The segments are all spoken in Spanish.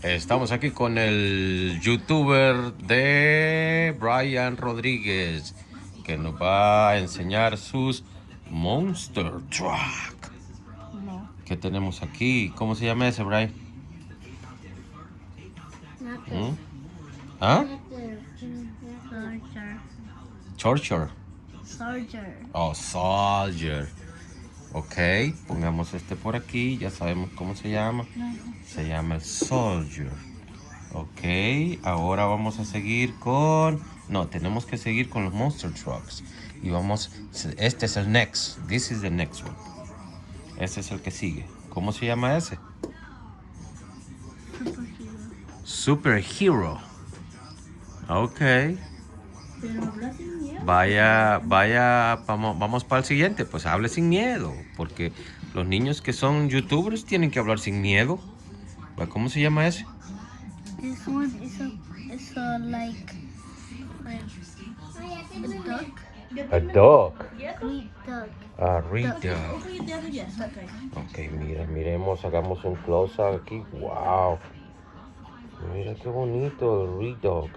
Estamos aquí con el youtuber de Brian Rodríguez, que nos va a enseñar sus Monster Truck. No. ¿Qué tenemos aquí? ¿Cómo se llama ese, Brian? ¿Mm? ¿Ah? Torture. Soldier. Oh, Soldier. Ok, pongamos este por aquí. Ya sabemos cómo se llama. Se llama el Soldier. Ok, ahora vamos a seguir con... No, tenemos que seguir con los Monster Trucks. Y vamos... Este es el next. This is the next one. Este es el que sigue. ¿Cómo se llama ese? Superhero. Ok. Pero habla sin miedo. Vamos para el siguiente. Pues hable sin miedo. Porque los niños que son youtubers tienen que hablar sin miedo. ¿Cómo se llama ese? This one is a like a duck. A dog. Green duck. A dog. Ok, miremos, hagamos un close-up aquí. Wow. Mira qué bonito el Redog.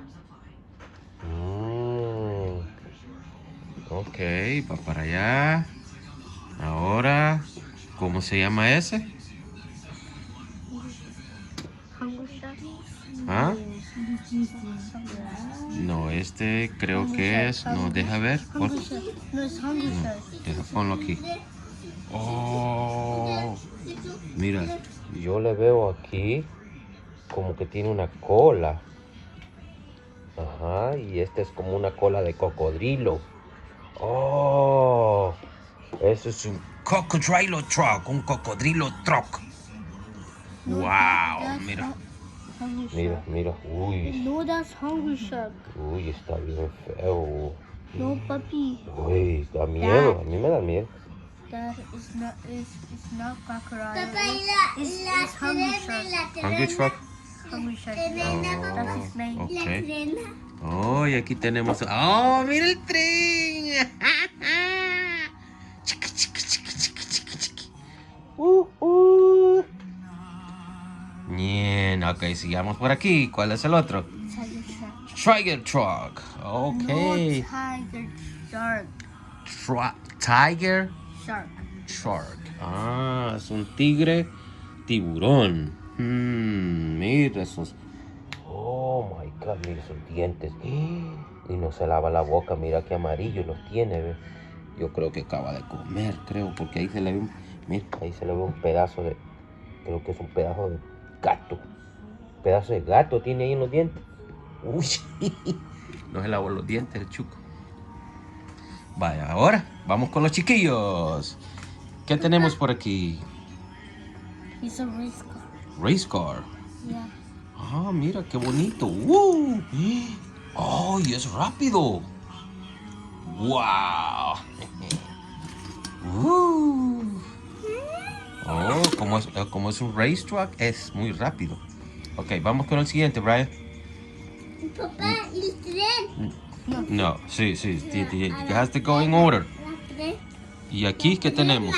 Ok, va para allá. Ahora, ¿cómo se llama ese? Hungry Shark. ¿Ah? No, este creo que es... No, deja ver. Hungry Shark. No, it's Hungry Shark. Deja, ponlo aquí. Oh, mira, yo le veo aquí como que tiene una cola. Ajá, y esta es como una cola de cocodrilo. Oh, eso es un cocodrilo truck, un cocodrilo truck. Wow, mira. Hungry Mira, Shark. mira, uy, No, that's Hungry Shark. uy, está bien feo. No, papi. Uy, da miedo, a mí me da miedo. That is not crocodile. It's Hungry Shark. Hungry truck. Hungry Shark. That's his name. Ok. Oh, y aquí tenemos. ¡Oh, mira el tren! Chiqui, chiqui, chiqui, chiqui, chiqui, chiqui. Bien, ok, sigamos por aquí. ¿Cuál es el otro? Tiger Shark. Tiger Truck. Ok. No, Tiger Shark. Tiger Shark. Shark. Ah, es un tigre tiburón. Mira esos. Oh my god, mira esos dientes. Y no se lava la boca, mira qué amarillo los tiene. ¿Ve? Yo creo que acaba de comer, creo, porque ahí se le ve mira, ahí se le ve un pedazo de, creo que es un pedazo de gato. Pedazo de gato tiene ahí en los dientes. Uy, no se lavó los dientes el chuco. Vaya, ahora vamos con los chiquillos. ¿Qué tenemos por aquí? He's a race car. Race car. Yeah. Ah, mira qué bonito. ¡Oh, y es rápido! ¡Wow! Oh, como es un race truck, es muy rápido. Ok, vamos con el siguiente, Brian. Papá, el tren. No, sí, it has to go in order. ¿Y aquí qué tenemos?